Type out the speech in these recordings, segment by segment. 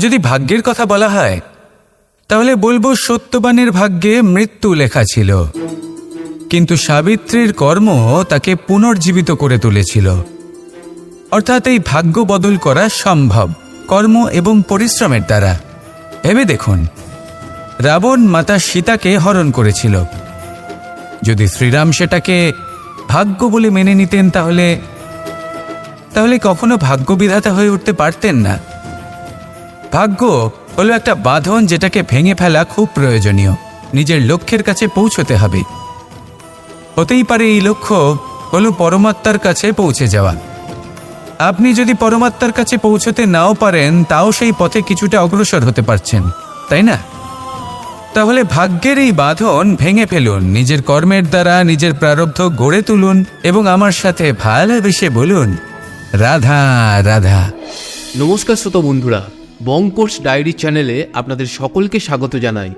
যদি ভাগ্যের কথা বলা হয় তাহলে বলবো সত্যবানের ভাগ্যে মৃত্যু লেখা ছিল, কিন্তু সাবিত্রীর কর্ম তাকে পুনর্জীবিত করে তুলেছিল। অর্থাৎ এই ভাগ্য বদল করা সম্ভব কর্ম এবং পরিশ্রমের দ্বারা। ভেবে দেখুন, রাবণ মাতা সীতাকে হরণ করেছিল। যদি শ্রীরাম সেটাকে ভাগ্য বলে মেনে নিতেন তাহলে কখনো ভাগ্য বিধাতা হয়ে উঠতে পারতেন না। ভাগ্য হলো একটা বাঁধন যেটাকে ভেঙে ফেলা খুব প্রয়োজনীয়। নিজের লক্ষ্যের কাছে পৌঁছতে হবে। হতেই পারে এই লক্ষ্য হলো পরমাত্মার কাছে পৌঁছে যাওয়া। আপনি যদি পরমাত্মার কাছে পৌঁছতে নাও পারেন, তাও সেই পথে কিছুটা অগ্রসর হতে পারছেন, তাই না? তাহলে ভাগ্যের এই বাঁধন ভেঙে ফেলুন, নিজের কর্মের দ্বারা নিজের প্রারব্ধ গড়ে তুলুন এবং আমার সাথে ভালোবেসে বলুন, রাধা রাধা। নমস্কার শ্রোতা বন্ধুরা, বঙ্কোর্স ডায়েরি চ্যানেলে আপনাদের সকলকে স্বাগত জানাই।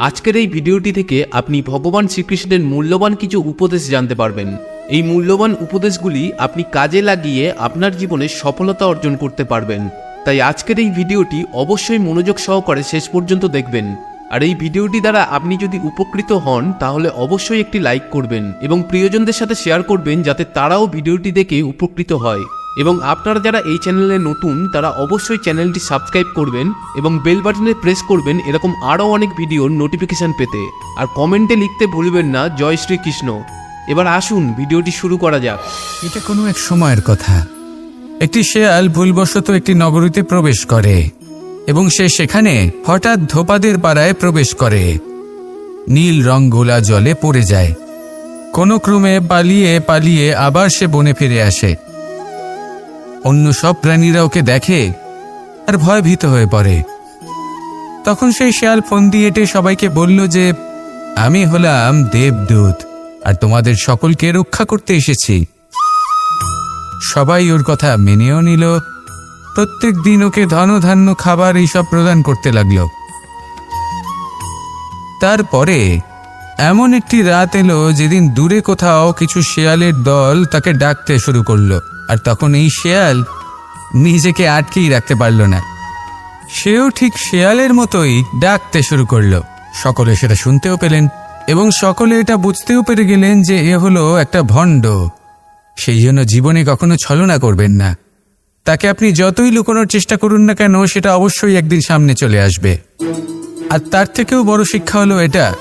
আজকের এই ভিডিওটি থেকে আপনি ভগবান শ্রীকৃষ্ণের মূল্যবান কিছু উপদেশ জানতে পারবেন। এই মূল্যবান উপদেশগুলি আপনি কাজে লাগিয়ে আপনার জীবনে সফলতা অর্জন করতে পারবেন। তাই আজকের এই ভিডিওটি অবশ্যই মনোযোগ সহকারে শেষ পর্যন্ত দেখবেন। আর এই ভিডিওটি দ্বারা আপনি যদি উপকৃত হন তাহলে অবশ্যই একটি লাইক করবেন এবং প্রিয়জনদের সাথে শেয়ার করবেন, যাতে তারাও ভিডিওটি দেখে উপকৃত হয়। এবং আপনারা যারা এই চ্যানেলে নতুন তারা অবশ্যই চ্যানেলটি সাবস্ক্রাইব করবেন এবং বেল বাটনে প্রেস করবেন এরকম আরও অনেক ভিডিওর নোটিফিকেশান পেতে। আর কমেন্টে লিখতে ভুলবেন না জয় শ্রীকৃষ্ণ। এবার আসুন ভিডিওটি শুরু করা যাক। এটা কোনো এক সময়ের কথা। একটি শেয়াল ভুলবশত একটি নগরীতে প্রবেশ করে এবং সে সেখানে হঠাৎ ধোপাদের পাড়ায় প্রবেশ করে। নীল রং গোলা জলে পড়ে যায়। কোনো ক্রমে পালিয়ে পালিয়ে আবার সে বনে ফিরে আসে। অন্য সব প্রাণীরা ওকে দেখে আর ভয়ভীত হয়ে পড়ে। তখন সেই শেয়াল ফোন দিয়ে এটে সবাইকে বলল যে, আমি হলাম দেবদূত আর তোমাদের সকলকে রক্ষা করতে এসেছি। সবাই ওর কথা মেনেও নিল। প্রত্যেক দিন ওকে ধনধান্য খাবার এইসব প্রদান করতে লাগলো। তারপরে এমন একটি রাত এলো যেদিন দূরে কোথাও কিছু শেয়ালের দল তাকে ডাকতে শুরু করলো। আর তখন এই শেয়াল নিজেকে আটকেই রাখতে পারল না। সেও ঠিক শেয়ালের মতোই ডাকতে শুরু করলো। সকলে সেটা শুনতেও পেলেন এবং সকলে এটা বুঝতেও পেরে গেলেন যে এ হলো একটা ভণ্ড। সেই জন্য জীবনে কখনো ছলনা করবেন না। তাকে আপনি যতই লুকোনোর চেষ্টা করুন না কেন, সেটা অবশ্যই একদিন সামনে চলে আসবে। আর তার থেকেও বড় শিক্ষা হলো এটা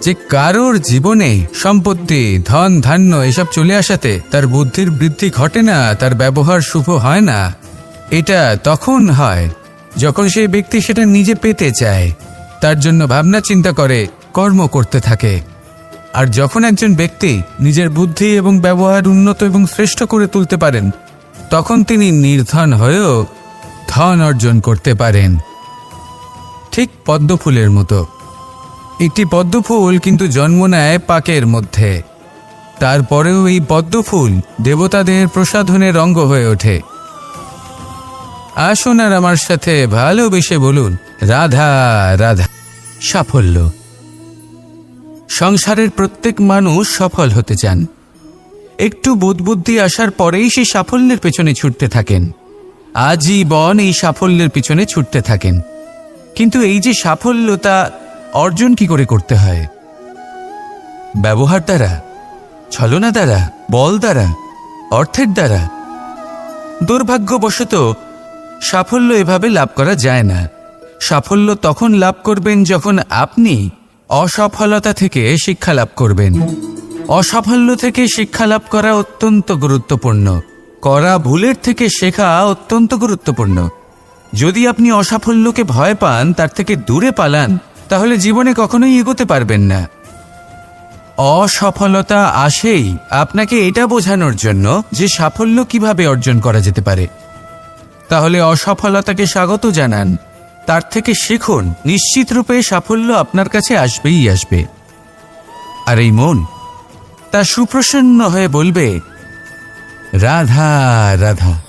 যে কারোর জীবনে সম্পত্তি, ধন ধান্য এসব চলে আসাতে তার বুদ্ধির বৃদ্ধি ঘটে না, তার ব্যবহার শুভ হয় না। এটা তখন হয় যখন সেই ব্যক্তি সেটা নিজে পেতে চায়, তার জন্য ভাবনা চিন্তা করে, কর্ম করতে থাকে। আর যখন একজন ব্যক্তি নিজের বুদ্ধি এবং ব্যবহার উন্নত এবং শ্রেষ্ঠ করে তুলতে পারেন, তখন তিনি নির্ধন হয়েও ধন অর্জন করতে পারেন। ঠিক পদ্মফুলের মতো। একটি পদ্মফুল কিন্তু জন্ম নেয় পাকের মধ্যে। তারপরেও এই পদ্মফুল দেবতাদের প্রসাধনের অঙ্গ হয়ে ওঠে। আসুন আর আমার সাথে ভালোবেসে বলুন, রাধা রাধা। সাফল্য। সংসারের প্রত্যেক মানুষ সফল হতে চান। একটু বোধবুদ্ধি আসার পরেই সেই সাফল্যের পেছনে ছুটতে থাকেন। আজীবন এই সাফল্যের পিছনে ছুটতে থাকেন। কিন্তু এই যে সাফল্য, তা অর্জন কি করে করতে হয়? ব্যবহার দ্বারা, ছলনা দ্বারা, বল দ্বারা, অর্থের দ্বারা? দুর্ভাগ্যবশত সাফল্য এভাবে লাভ করা যায় না। সাফল্য তখন লাভ করবেন যখন আপনি অসফলতা থেকে শিক্ষা লাভ করবেন। অসাফল্য থেকে শিক্ষা লাভ করা অত্যন্ত গুরুত্বপূর্ণ। করা ভুলের থেকে শেখা অত্যন্ত গুরুত্বপূর্ণ। যদি আপনি অসাফল্যকে ভয় পান, তার থেকে দূরে পালান, তাহলে জীবনে কখনোই এগোতে পারবেন না। অসফলতা আসেই আপনাকে এটা বোঝানোর জন্য যে সাফল্য কিভাবে অর্জন করা যেতে পারে। তাহলে অসফলতাকে স্বাগত জানান, তার থেকে শিখুন। নিশ্চিত রূপে সাফল্য আপনার কাছে আসবেই আসবে। আর এই মন তা সুপ্রসন্ন হয়ে বলবে, রাধা রাধা।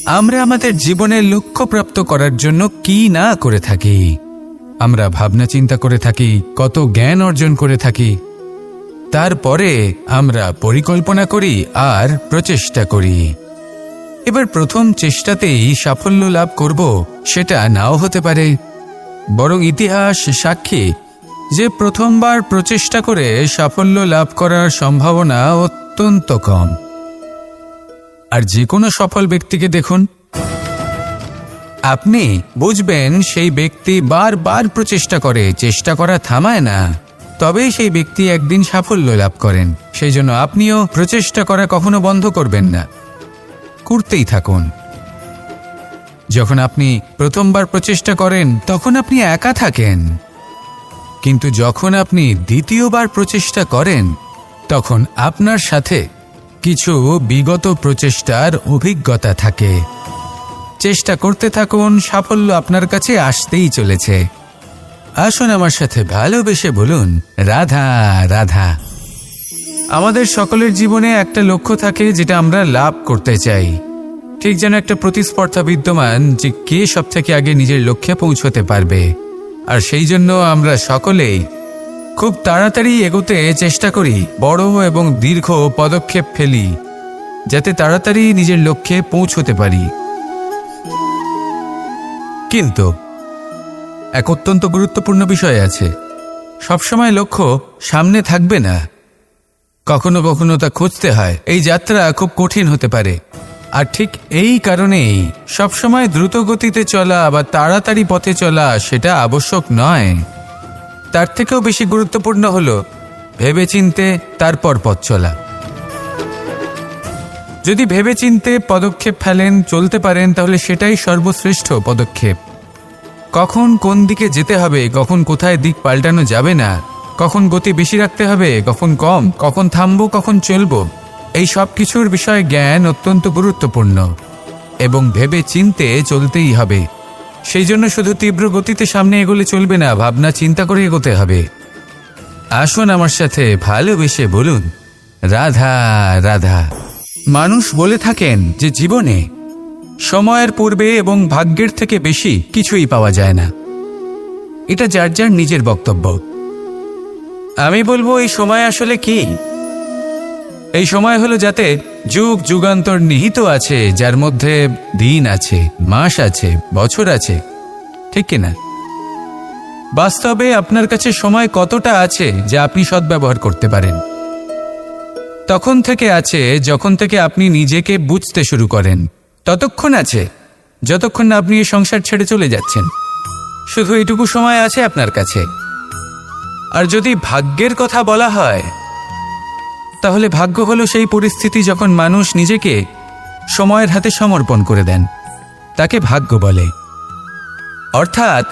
আমরা আমাদের জীবনের লক্ষ্য প্রাপ্ত করার জন্য কি না করে থাকি। আমরা ভাবনা চিন্তা করে থাকি, কত জ্ঞান অর্জন করে থাকি। তারপরে আমরা পরিকল্পনা করি আর প্রচেষ্টা করি। এবার প্রথম চেষ্টাতেই সাফল্য লাভ করব সেটা নাও হতে পারে, বরং ইতিহাস সাক্ষী যে প্রথমবার প্রচেষ্টা করে সাফল্য লাভ করার সম্ভাবনা অত্যন্ত কম। আর যে কোনো সফল ব্যক্তিকে দেখুন, আপনি বুঝবেন সেই ব্যক্তি বারবার প্রচেষ্টা করে, চেষ্টা করা থামায় না, তবেই সেই ব্যক্তি একদিন সাফল্য লাভ করেন। সেই জন্য আপনিও প্রচেষ্টা করা কখনো বন্ধ করবেন না, করতেই থাকুন। যখন আপনি প্রথমবার প্রচেষ্টা করেন তখন আপনি একা থাকেন, কিন্তু যখন আপনি দ্বিতীয়বার প্রচেষ্টা করেন তখন আপনার সাথে কিছু বিগত প্রচেষ্টার অভিজ্ঞতা থাকে। চেষ্টা করতে থাকুন, সাফল্য আপনার কাছে আসতেই চলেছে। আসুন আমার সাথে ভালোবেসে বলুন, রাধা রাধা। আমাদের সকলের জীবনে একটা লক্ষ্য থাকে যেটা আমরা লাভ করতে চাই, ঠিক যেন একটা প্রতিস্পর্ধা বিদ্যমান যে কে সবথেকে আগে নিজের লক্ষ্যে পৌঁছতে পারবে। আর সেই জন্য আমরা সকলেই খুব তাড়াতাড়ি এগোতে চেষ্টা করি, বড় এবং দীর্ঘ পদক্ষেপ ফেলি যাতে তাড়াতাড়ি নিজের লক্ষ্যে পৌঁছতে পারি। কিন্তু এক অত্যন্ত গুরুত্বপূর্ণ বিষয় আছে, সবসময় লক্ষ্য সামনে থাকবে না, কখনো কখনো তা খুঁজতে হয়। এই যাত্রা খুব কঠিন হতে পারে, আর ঠিক এই কারণেই সবসময় দ্রুত গতিতে চলা বা তাড়াতাড়ি পথে চলা সেটা আবশ্যক নয়। তার থেকেও বেশি গুরুত্বপূর্ণ হলো ভেবেচিন্তে তারপর পথ চলা। যদি ভেবেচিন্তে পদক্ষেপ ফেলেন, চলতে পারেন, তাহলে সেটাই সর্বশ্রেষ্ঠ পদক্ষেপ। কখন কোন দিকে যেতে হবে, কখন কোথায় দিক পাল্টানো যাবে না, কখন গতি বেশি রাখতে হবে, কখন কম, কখন থামবো, কখন চলবো, এই সব কিছুর বিষয়ে জ্ঞান অত্যন্ত গুরুত্বপূর্ণ এবং ভেবে চিন্তে চলতেই হবে। সেই জন্য শুধু তীব্র গতিতে সামনে এগোলে চলবে না, ভাবনা চিন্তা করে এগোতে হবে। আসুন আমার সাথে ভালোবেসে বলুন, রাধা রাধা। মানুষ বলে থাকেন যে জীবনে সময়ের পূর্বে এবং ভাগ্যের থেকে বেশি কিছুই পাওয়া যায় না। এটা যার যার নিজের বক্তব্য। আমি বলবো এই সময় আসলে কি? এই সময় হলো যাতে যুগ যুগান্তর নিহিত আছে, যার মধ্যে দিন আছে, মাস আছে, বছর আছে, ঠিক কিনা? বাস্তবে আপনার কাছে সময় কতটা আছে যা আপনি সদ্ব্যবহার করতে পারেন? তখন থেকে আছে যখন থেকে আপনি নিজেকে বুঝতে শুরু করেন, ততক্ষণ আছে যতক্ষণ না আপনি এই সংসার ছেড়ে চলে যাচ্ছেন। শুধু এটুকু সময় আছে আপনার কাছে। আর যদি ভাগ্যের কথা বলা হয়, তাহলে ভাগ্য হলো সেই পরিস্থিতি যখন মানুষ নিজেকে সময়ের হাতে সমর্পণ করে দেন, তাকে ভাগ্য বলে। অর্থাৎ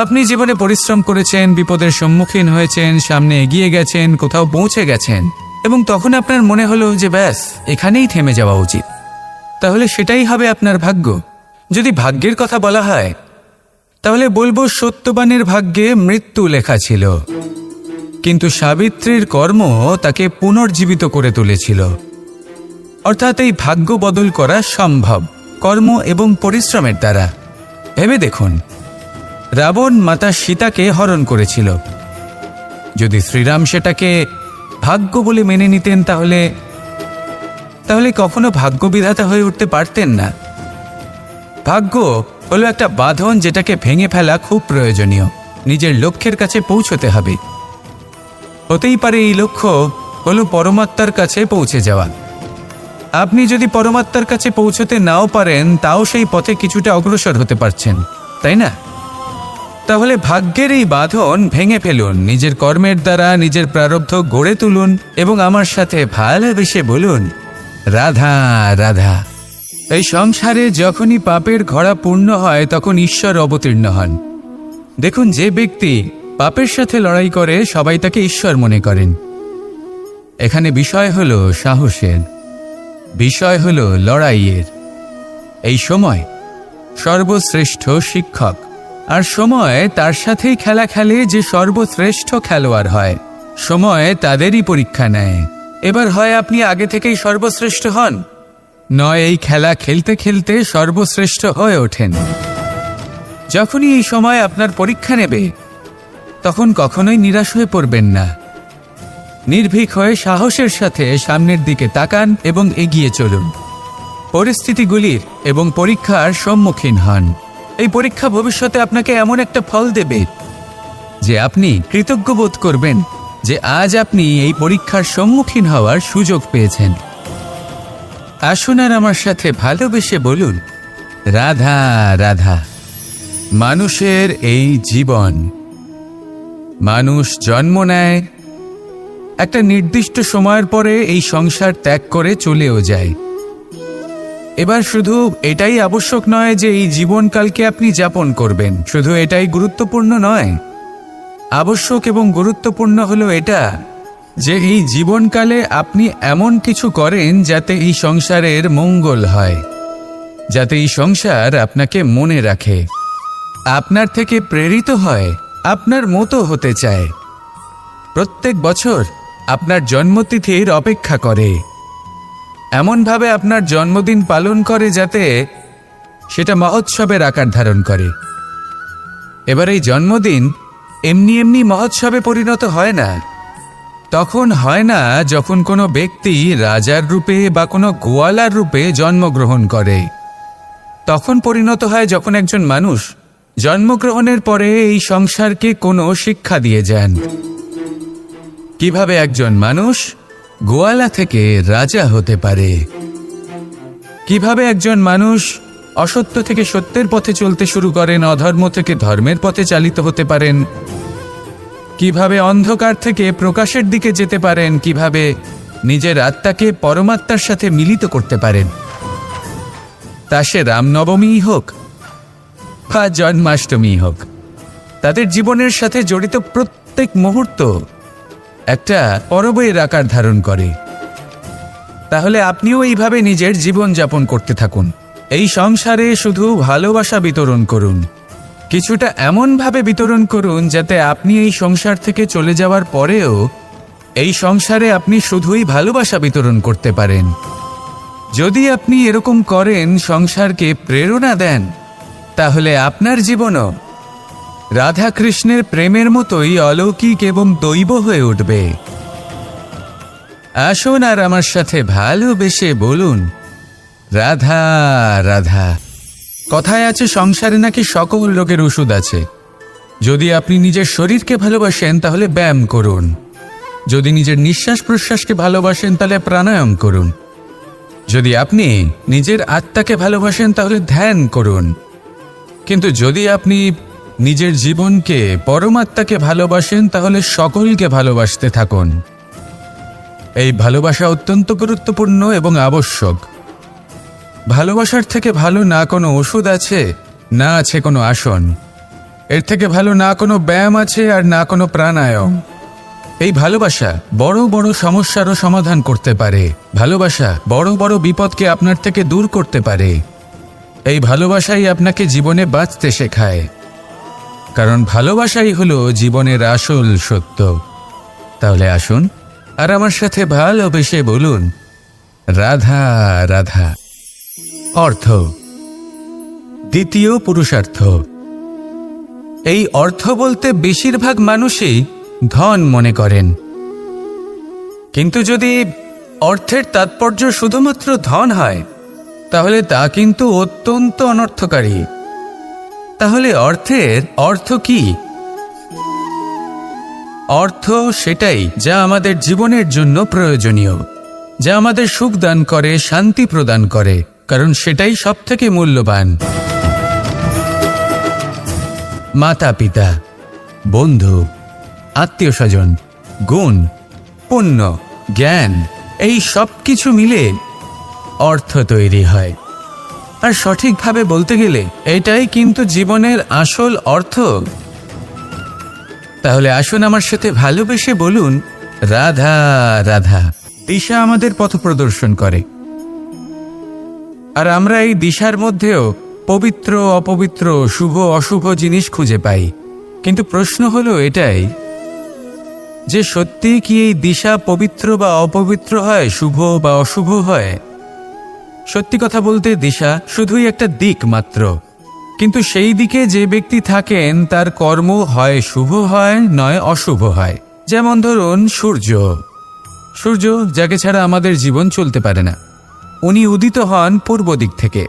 আপনি জীবনে পরিশ্রম করেছেন, বিপদের সম্মুখীন হয়েছেন, সামনে এগিয়ে গেছেন, কোথাও পৌঁছে গেছেন, এবং তখন আপনার মনে হলো যে ব্যাস এখানেই থেমে যাওয়া উচিত, তাহলে সেটাই হবে আপনার ভাগ্য। যদি ভাগ্যের কথা বলা হয়, তাহলে বলবো সত্যবানের ভাগ্যে মৃত্যু লেখা ছিল, কিন্তু সাবিত্রীর কর্ম তাকে পুনর্জীবিত করে তুলেছিল। অর্থাৎ এই ভাগ্য বদল করা সম্ভব কর্ম এবং পরিশ্রমের দ্বারা। ভেবে দেখুন, রাবণ মাতা সীতাকে হরণ করেছিল। যদি শ্রীরাম সেটাকে ভাগ্য বলে মেনে নিতেন, তাহলে কখনো ভাগ্য বিধাতা হয়ে উঠতে পারতেন না। ভাগ্য হলো একটা বাঁধন যেটাকে ভেঙে ফেলা খুব প্রয়োজনীয়। নিজের লক্ষ্যের কাছে পৌঁছতে হবে। হতেই পারে এই লক্ষ্য হলো পরমাত্মার কাছে পৌঁছে যাওয়া। আপনি যদি পরমাত্মার কাছে পৌঁছতে নাও পারেন, তাও সেই পথে কিছুটা অগ্রসর হতে পারছেন, তাই না? তাহলে ভাগ্যের এই বাঁধন ভেঙে ফেলুন, নিজের কর্মের দ্বারা নিজের প্রারব্ধ গড়ে তুলুন এবং আমার সাথে ভালোবেসে বলুন, রাধা রাধা। এই সংসারে যখনই পাপের ঘড়া পূর্ণ হয় তখন ঈশ্বর অবতীর্ণ হন। দেখুন, যে ব্যক্তি পাপের সাথে লড়াই করে সবাই তাকে ঈশ্বর মনে করেন। এখানে বিষয় হলো সাহসের, বিষয় হলো লড়াইয়ের। এই সময় সর্বশ্রেষ্ঠ শিক্ষক, আর সময় তার সাথেই খেলা খেলে যে সর্বশ্রেষ্ঠ খেলোয়াড় হয়। সময় তাদেরই পরীক্ষা নেয়। এবার হয় আপনি আগে থেকেই সর্বশ্রেষ্ঠ হন, নয় এই খেলা খেলতে খেলতে সর্বশ্রেষ্ঠ হয়ে ওঠেন। যখনই এই সময় আপনার পরীক্ষা নেবে, তখন কখনোই নিরাশ হয়ে পড়বেন না। নির্ভীক হয়ে সাহসের সাথে সামনের দিকে তাকান এবং এগিয়ে চলুন। পরিস্থিতিগুলির এবং পরীক্ষার সম্মুখীন হন। এই পরীক্ষা ভবিষ্যতে আপনাকে এমন একটা ফল দেবে যে আপনি কৃতজ্ঞ বোধ করবেন যে আজ আপনি এই পরীক্ষার সম্মুখীন হওয়ার সুযোগ পেয়েছেন। আসুন আর আমার সাথে ভালোবেসে বলুন, রাধা রাধা। মানুষের এই জীবন, মানুষ জন্ম নেয়, একটা নির্দিষ্ট সময়ের পরে এই সংসার ত্যাগ করে চলেও যায়। এবার শুধু এটাই আবশ্যক নয় যে এই জীবনকালকে আপনি যাপন করবেন, শুধু এটাই গুরুত্বপূর্ণ নয়। আবশ্যক এবং গুরুত্বপূর্ণ হলো এটা যে এই জীবনকালে আপনি এমন কিছু করেন যাতে এই সংসারের মঙ্গল হয়, যাতে এই সংসার আপনাকে মনে রাখে, আপনার থেকে প্রেরিত হয়, আপনার মতো হতে চায়, প্রত্যেক বছর আপনার জন্মতিথির অপেক্ষা করে, এমনভাবে আপনার জন্মদিন পালন করে যাতে সেটা মহোৎসবের আকার ধারণ করে। এবার এই জন্মদিন এমনি এমনি মহোৎসবে পরিণত হয় না। তখন হয় না যখন কোনো ব্যক্তি রাজার রূপে বা কোনো গোয়ালার রূপে জন্মগ্রহণ করে। তখন পরিণত হয় যখন একজন মানুষ জন্মগ্রহণের পরে এই সংসারকে কোনো শিক্ষা দিয়ে যান। কিভাবে একজন মানুষ গোয়ালা থেকে রাজা হতে পারে, কিভাবে একজন মানুষ অসত্য থেকে সত্যের পথে চলতে শুরু করেন, অধর্ম থেকে ধর্মের পথে চালিত হতে পারেন, কিভাবে অন্ধকার থেকে প্রকাশের দিকে যেতে পারেন, কিভাবে নিজের আত্মাকে পরমাত্মার সাথে মিলিত করতে পারেন। তা সে রামনবমী হোক বা জন্মাষ্টমী হোক, তাদের জীবনের সাথে জড়িত প্রত্যেক মুহূর্ত একটা পরবের আকার ধারণ করে। তাহলে আপনিও এইভাবে নিজের জীবন যাপন করতে থাকুন। এই সংসারে শুধু ভালোবাসা বিতরণ করুন, কিছুটা এমনভাবে বিতরণ করুন যাতে আপনি এই সংসার থেকে চলে যাওয়ার পরেও এই সংসারে আপনি শুধুই ভালোবাসা বিতরণ করতে পারেন। যদি আপনি এরকম করেন, সংসারকে প্রেরণা দেন, তাহলে আপনার জীবনও রাধা কৃষ্ণের প্রেমের মতোই অলৌকিক এবং দৈব হয়ে উঠবে। আসুন আর আমার সাথে ভালোবেসে বলুন, রাধা রাধা। কথায় আছে সংসারে নাকি সকল রোগের ওষুধ আছে। যদি আপনি নিজের শরীরকে ভালোবাসেন তাহলে ব্যায়াম করুন, যদি নিজের নিঃশ্বাস প্রশ্বাসকে ভালোবাসেন তাহলে প্রাণায়াম করুন, যদি আপনি নিজের আত্মাকে ভালোবাসেন তাহলে ধ্যান করুন, কিন্তু যদি আপনি নিজের জীবনকে পরমাত্মাকে ভালোবাসেন তাহলে সকলকে ভালোবাসতে থাকুন। এই ভালোবাসা অত্যন্ত গুরুত্বপূর্ণ এবং আবশ্যক। ভালোবাসার থেকে ভালো না কোনো ওষুধ আছে, না আছে কোনো আসন। এর থেকে ভালো না কোনো ব্যায়াম আছে আর না কোনো প্রাণায়াম। এই ভালোবাসা বড় বড় সমস্যারও সমাধান করতে পারে। ভালোবাসা বড় বড় বিপদকে আপনার থেকে দূর করতে পারে। এই ভালোবাসাই আপনাকে জীবনে বাঁচতে শেখায়, কারণ ভালোবাসাই হলো জীবনের আসল সত্য। তাহলে আসুন আর আমার সাথে ভালোবেসে বলুন, রাধা রাধা। অর্থ, দ্বিতীয় পুরুষার্থ। এই অর্থ বলতে বেশিরভাগ মানুষই ধন মনে করেন, কিন্তু যদি অর্থের তাৎপর্য শুধুমাত্র ধন হয় তাহলে তা কিন্তু অত্যন্ত অনর্থকারী। তাহলে অর্থের অর্থ কি? অর্থ সেটাই যা আমাদের জীবনের জন্য প্রয়োজনীয়, যা আমাদের সুখ দান করে, শান্তি প্রদান করে, কারণ সেটাই সবথেকে মূল্যবান। মাতা পিতা, বন্ধু, আত্মীয় স্বজন, গুণ, পুণ্য, জ্ঞান, এই সব কিছু মিলে অর্থ তৈরি হয়। আর সঠিকভাবে বলতে গেলে এটাই কিন্তু জীবনের আসল অর্থ। তাহলে আসুন আমার সাথে ভালোবেসে বলুন, রাধা রাধা। দিশা আমাদের পথ প্রদর্শন করে, আর আমরা এই দিশার মধ্যেও পবিত্র অপবিত্র, শুভ অশুভ জিনিস খুঁজে পাই। কিন্তু প্রশ্ন হলো এটাই যে সত্যি কি এই দিশা পবিত্র বা অপবিত্র হয়, শুভ বা অশুভ হয়? সত্যি কথা বলতে দিশা শুধুই একটা দিক মাত্র, কিন্তু সেই দিকে যে ব্যক্তি থাকেন তার কর্ম হয় শুভ হয় নয় অশুভ হয়। যেমন ধরুন সূর্য, যাকে ছাড়া আমাদের জীবন চলতে পারে না। উনি উদিত হন পূর্ব দিক থেকে,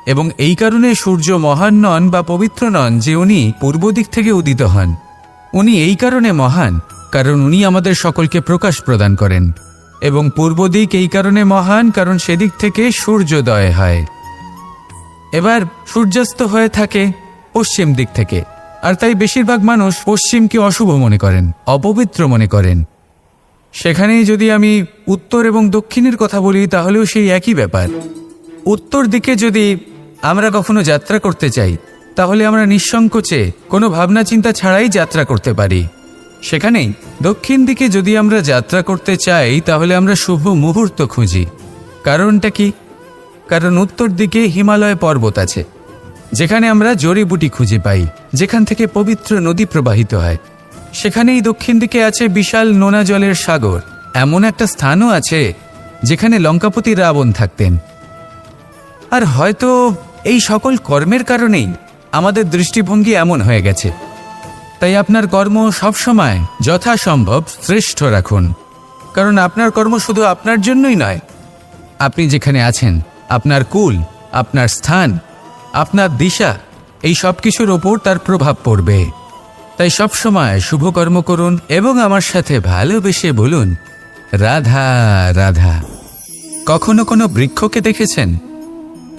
এবং এই কারণে সূর্য মহান নন বা পবিত্র নন যে উনি পূর্ব দিক থেকে উদিত হন। উনি এই কারণে মহান কারণ উনি আমাদের সকলকে প্রকাশ প্রদান করেন, এবং পূর্ব দিক এই কারণে মহান কারণ সেদিক থেকে সূর্যোদয় হয়। এবার সূর্যাস্ত হয়ে থাকে পশ্চিম দিক থেকে, আর তাই বেশিরভাগ মানুষ পশ্চিমকে অশুভ মনে করেন, অপবিত্র মনে করেন। সেখানেই যদি আমি উত্তর এবং দক্ষিণের কথা বলি তাহলেও সেই একই ব্যাপার। উত্তর দিকে যদি আমরা কখনো যাত্রা করতে চাই তাহলে আমরা নিঃসংকোচে কোনো ভাবনা চিন্তা ছাড়াই যাত্রা করতে পারি। সেখানেই দক্ষিণ দিকে যদি আমরা যাত্রা করতে চাই তাহলে আমরা শুভ মুহূর্ত খুঁজি। কারণটা কি? কারণ উত্তর দিকে হিমালয় পর্বত আছে, যেখানে আমরা জড়িবুটি খুঁজে পাই, যেখান থেকে পবিত্র নদী প্রবাহিত হয়। সেখানেই দক্ষিণ দিকে আছে বিশাল নোনা জলের সাগর। এমন একটা স্থানও আছে যেখানে লঙ্কাপতি রাবণ থাকতেন। আর হয়তো এই সকল কর্মের কারণেই আমাদের দৃষ্টিভঙ্গি এমন হয়ে গেছে। তাই আপনার কর্ম সবসময় যথাসম্ভব শ্রেষ্ঠ রাখুন, কারণ আপনার কর্ম শুধু আপনার জন্যই নয়। আপনি যেখানে আছেন, আপনার কুল, আপনার স্থান, আপনার দিশা, এই সব কিছুর ওপর তার প্রভাব পড়বে। তাই সবসময় শুভ কর্ম করুন এবং আমার সাথে ভালোবেসে বলুন, রাধা রাধা। কখনো কোনো বৃক্ষকে দেখেছেন?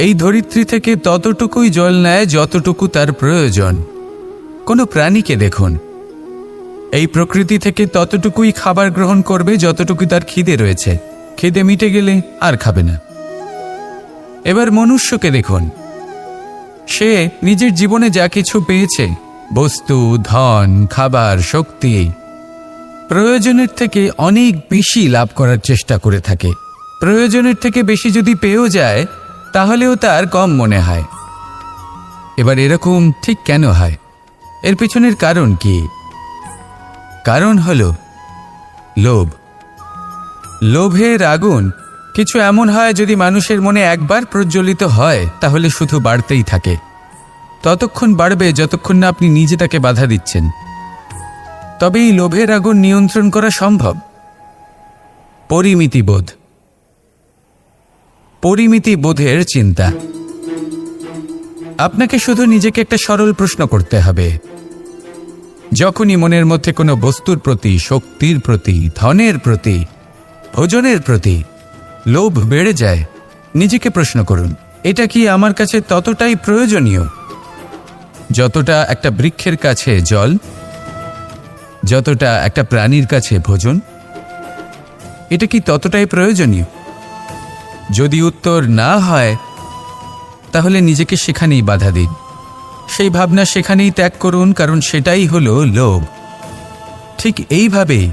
এই ধরিত্রী থেকে ততটুকুই জল নেয় যতটুকু তার প্রয়োজন। কোনো প্রাণীকে দেখুন, এই প্রকৃতি থেকে ততটুকুই খাবার গ্রহণ করবে যতটুকু তার খিদে রয়েছে। খিদে মিটে গেলে আর খাবে না। এবার মনুষ্যকে দেখুন, সে নিজের জীবনে যা কিছু পেয়েছে, বস্তু, ধন, খাবার, শক্তি, প্রয়োজনের থেকে অনেক বেশি লাভ করার চেষ্টা করে থাকে। প্রয়োজনের থেকে বেশি যদি পেয়েও যায় তাহলেও তার কম মনে হয়। এবার এরকম ঠিক কেন হয়? এর পিছনের কারণ কি? কারণ হলো লোভ। লোভের আগুন কিছু এমন হয়, যদি মানুষের মনে একবার প্রজ্বলিত হয় তাহলে শুধু বাড়তেই থাকে। ততক্ষণ বাড়বে যতক্ষণ না আপনি নিজে তাকে বাধা দিচ্ছেন। তবে এই লোভের আগুন নিয়ন্ত্রণ করা সম্ভব। পরিমিতিবোধ, পরিমিতিবোধের চিন্তা। আপনাকে শুধু নিজেকে একটা সরল প্রশ্ন করতে হবে। যখনই মনের মধ্যে কোনো বস্তুর প্রতি, শক্তির প্রতি, ধনের প্রতি, ভোজনের প্রতি লোভ বেড়ে যায়, নিজেকে প্রশ্ন করুন, এটা কি আমার কাছে ততটাই প্রয়োজনীয় যতটা একটা বৃক্ষের কাছে জল, যতটা একটা প্রাণীর কাছে ভোজন? এটা কি ততটাই প্রয়োজনীয়? যদি উত্তর না হয় তাহলে নিজেকে সেখানেই বাধা দিন। সেই ভাবনা সেখানেই ত্যাগ করুন, কারণ সেটাই হলো লোভ। ঠিক এইভাবেই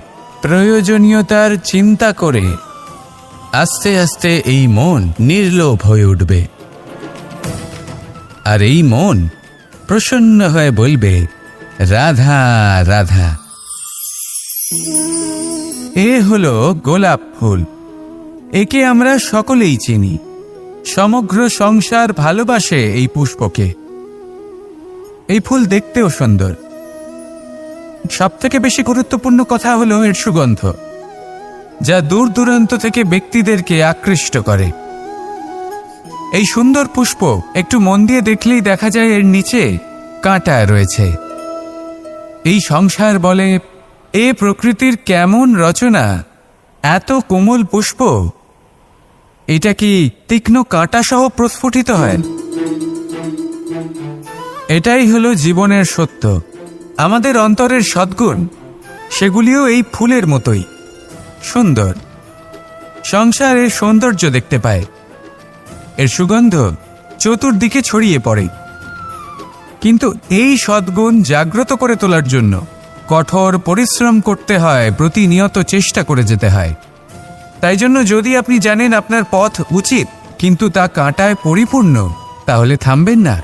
প্রয়োজনীয়তার চিন্তা করে আস্তে আস্তে এই মন নির্লোভ হয়ে উঠবে, আর এই মন প্রসন্ন হয়ে বলবে, রাধা রাধা। এ হলো গোলাপ ফুল। একে আমরা সকলেই চিনি। সমগ্র সংসার ভালোবাসে এই পুষ্পকে। এই ফুল দেখতেও সুন্দর। সবথেকে বেশি গুরুত্বপূর্ণ কথা হলো এর সুগন্ধ, যা দূর দূরান্ত থেকে ব্যক্তিদেরকে আকৃষ্ট করে। এই সুন্দর পুষ্প একটু মন দিয়ে দেখলেই দেখা যায় এর নিচে কাঁটা রয়েছে। এই সংসার বলে, এ প্রকৃতির কেমন রচনা, এত কোমল পুষ্প, এটা কি তীক্ষ্ণ কাঁটা সহ প্রস্ফুটিত হয়? এটাই হলো জীবনের সত্য। আমাদের অন্তরের সদ্গুণ, সেগুলিও এই ফুলের মতোই সুন্দর। সংসারের সৌন্দর্য দেখতে পায়, এর সুগন্ধ চতুর্দিকে ছড়িয়ে পড়ে। কিন্তু এই সদ্গুণ জাগ্রত করে তোলার জন্য কঠোর পরিশ্রম করতে হয়, প্রতিনিয়ত চেষ্টা করে যেতে হয়। তাই জন্য যদি আপনি জানেন আপনার পথ উচিত কিন্তু তা কাঁটায় পরিপূর্ণ, তাহলে থামবেন না,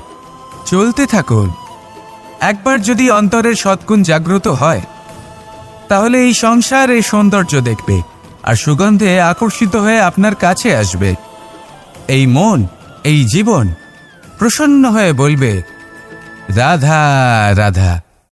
চলতে থাকুন। একবার যদি অন্তরের সদ্গুণ জাগ্রত হয় তাহলে এই সংসার এই সৌন্দর্য দেখবে আর সুগন্ধে আকর্ষিত হয়ে আপনার কাছে আসবে। এই মন, এই জীবন প্রসন্ন হয়ে বলবে, রাধা রাধা।